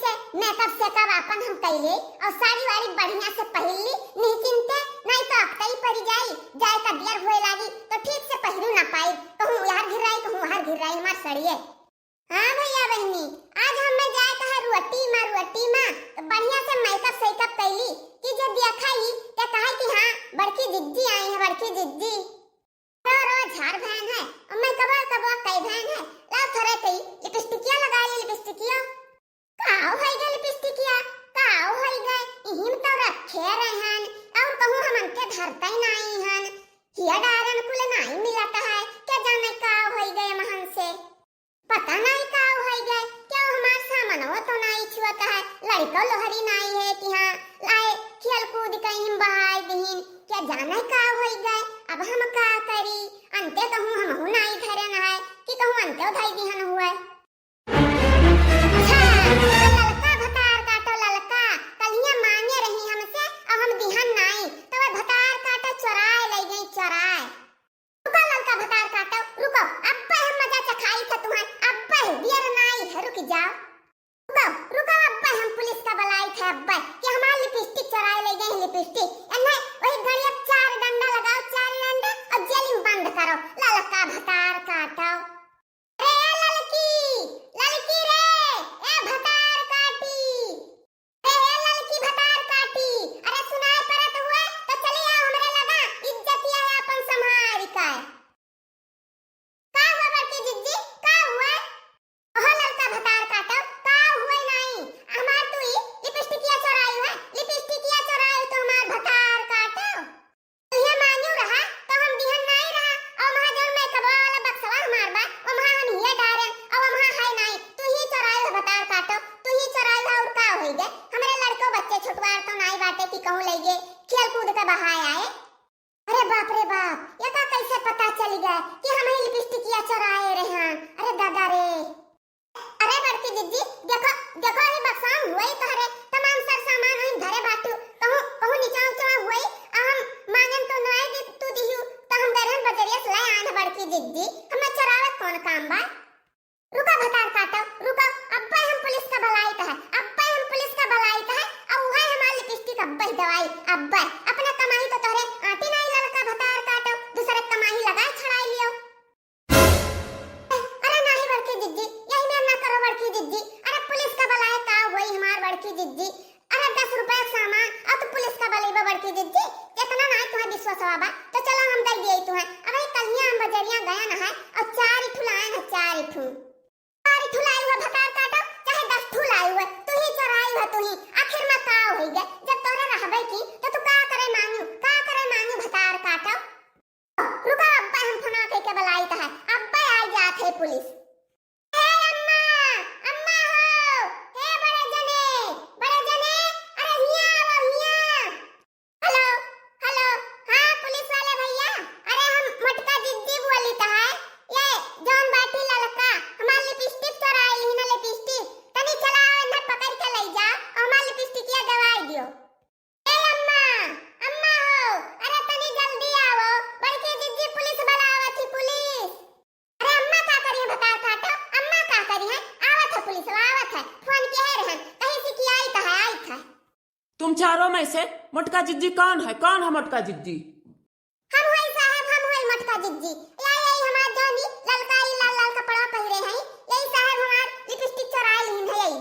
से मेकअप सेकअप अपन हम कैले और साड़ी वाड़ी बढ़िया से पहन ली नहीं चिंते नहीं तो अब ही पड़ जाई जाए का दियर होए लागी तो ठीक से पहनू ना पाई कहूं यार घिराई कहूं हर घिराई मार सड़िए। हां भैया बहनी आज हमें जाए कहा रुअट्टी मां तो बढ़िया से मेकअप सेकअप कैली कि जब देखाई तो कहा कि हां बड़की जिज्जी आई है बड़की जिज्जी रो झाड़ बहन है और मैं कब कई बहन है लाओ थोड़े कई लिपस्टिकिया लगा ली लिपस्टिकिया काओ है गए लिपस्टिकिया काओ है गए हिम तो रखे रहन और कहूं हम अंके धरता ही नहीं हन हिया डारन कुल नहीं मिलता है क्या जाने काओ है गए महन से पता नहीं काओ है गए क्या हमार सामान हो तो नहीं छुआता है लड़का लोहरी नहीं है कि हां लाए खेल कूद कहीं बहाई दहीन क्या जाने काओ है गए अब हम का करी अंते कहूं हम हु नहीं धरे न है कि कहूं अंते धाई दिहन हुए अच्छा ललका भतार काटो ललका कलिया मांगे रही हमसे अब हम दिहन नहीं तो वह भतार काटो चोराए ले गई चोराए रुको ललका भतार काटो रुको अब हम मजा चखाई था तुम्हें अब दियर नहीं है रुक जाओ रुको अब हम पुलिस का बुलाई थे अब कि हमारी लिपस्टिक चोराए ले गए लिपस्टिक एने वही घड़ी अब 4 डंडा लगाओ 4 डंडा और जेल में बंद करो ललका भतार काटो रे ललकी रे ए भतार काटी रे ललकी भतार काटी अरे सुनाए परत हुए तो चली आओ हमरे लगा इज्जतिया है अपन संभारी का हुआ बड़की जिज्जी का हुआ ओह ललका भतार काटो का हुआ नहीं हमार तू ही लिपस्टिकिया चोराई है लिपस्टिकिया चोराई तो हमार भतार काटो तू ये मान्यू रहा तो हम दिहन नहीं रहा और महाजन में कबा वाला बक्सवा हमार बा और वहां हम ये डारन और वहां है नहीं तू ही चोराई है भतार काटो तू ही चोराई है और का होई गए हमरे लड़को बच्चे छुटवार तो नहीं बाटे कि कहूं ले गए खेल कूद के बहाए आए अरे बाप ये का कैसे पता चल गया कि हम ही लिपस्टिकिया चोराए रहे हैं अरे दादा रे अरे बड़की जिज्जी देखो देखो ये बक्सा हुई तो हरे तमाम सर सामान हम धरे बाटू कहूं नीचा ऊंचा हुई हम मांगन तो नहीं दे तू दिहु तो हम गरहन बजरिया सुलाई आन बड़की जिज्जी हमें चोरावे कौन काम बा रुको भतार काटो रुको अब हम पुलिस का बुलाई तो है अब हम पुलिस का बुलाई तो है और वह हमारी लिपस्टिक अब दवाई अब अपना कमाई तो तोरे आटी नहीं लड़का भतार काटो दूसरे कमाई लगाए छड़ाई लियो अरे नहीं बड़की जिज्जी यही में ना करो बड़की जिज्जी अरे पुलिस का बुलाए का वही हमार बड़की जिज्जी अरे 10 रुपए सामान और तो पुलिस का बुलाईबा बड़की जिज्जी इतना नहीं तुम्हें विश्वास बाबा तो चलो हम दे दिए तुम्हें अरे कलिया हम बजरिया गया ना है और 4 ठुलाए ना 4 ठुलाई हुआ भतार काटो चाहे 10 ठुलाई हुआ तू ही चोराई हुआ तू ही आखिर में का होई गए जब तोरे रहबे की तो तू का करे मांगू भतार काटो रुको अब्बा हम फोन के बुलाई तो है अब्बा आ जात है पुलिस हे अम्मा हो हे बड़े जने अरे हिया आओ हिया हेलो हां पुलिस वाले भैया अरे हम मटका जिद्दी बोली तो है ये जॉन बाटी ललका हमारी लिपस्टिक चोराई ली ना लिपस्टिक तनी चलाओ ना पकड़ के ले जा और हमारी लिपस्टिक या दवाई दियो ए अम्मा हो अरे तनी जल्दी आओ बड़की जिद्दी पुलिस बुलावा थी पुलिस अरे अम्मा का करिए बता काटो अम्मा का करिए आवत है पुलिस आवत है फोन के है रहन कहीं से की आई था तुम चारों में से मोटका जिज्जी कौन है मोटका जिज्जी हम होई साहब हम होई मोटका जिज्जी यही हमार जोनी ललकारी लाल कपड़ा पहरे हैं यही साहब हमार लिपस्टिक चोराई लीन है यही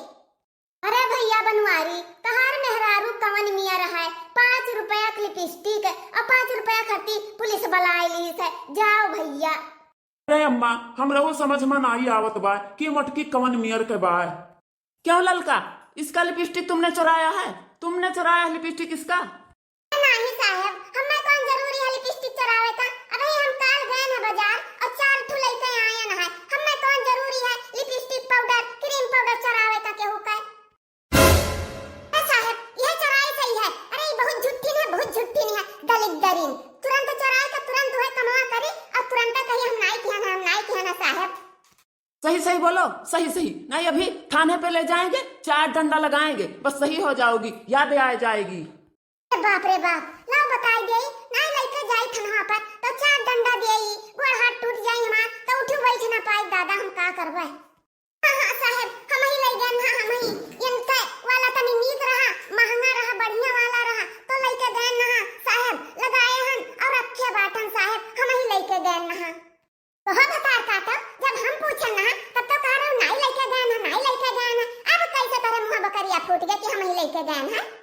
अरे भैया बनवारी कहार मेहरारू कवन मिया रहा है 5 रुपया की लिपस्टिक और 5 रुपया खर्ची पुलिस बुलाई ली है जाओ भैया अरे अम्मा हम रहो समझ में नहीं आवत बा कि मोटकी कवन मियर के बा क्यों ललका इसका लिपस्टिक तुमने चुराया लिपस्टिक इसका नहीं साहब हमें कौन जरूरी है लिपस्टिक चुरावे का अबे हम काल गए ना बाजार और 4 ठु लेके आए ना है हमें कौन जरूरी है लिपस्टिक पाउडर क्रीम पाउडर चुरावे का केहू का साहब यह चुराई सही है अरे ये बहुत झूठी है दलित दरीन तुरंत चुराए का तुरंत होए कमा करे और तुरंत कहीं हम नहीं किया ना साहब सही बोलो सही नहीं अभी थाने पे ले जाएंगे 4 डंडा लगाएंगे बस सही हो जाओगी याद आ जाएगी बाप रे बाप लाओ बताई दे नहीं लेके जाई थाना पर तो 4 डंडा देई गोड़ हाथ टूट जाई हमार तो उठ बैठ ना पाई दादा हम का करबे हां साहब हम ही ले गए हां हम ही गए हैं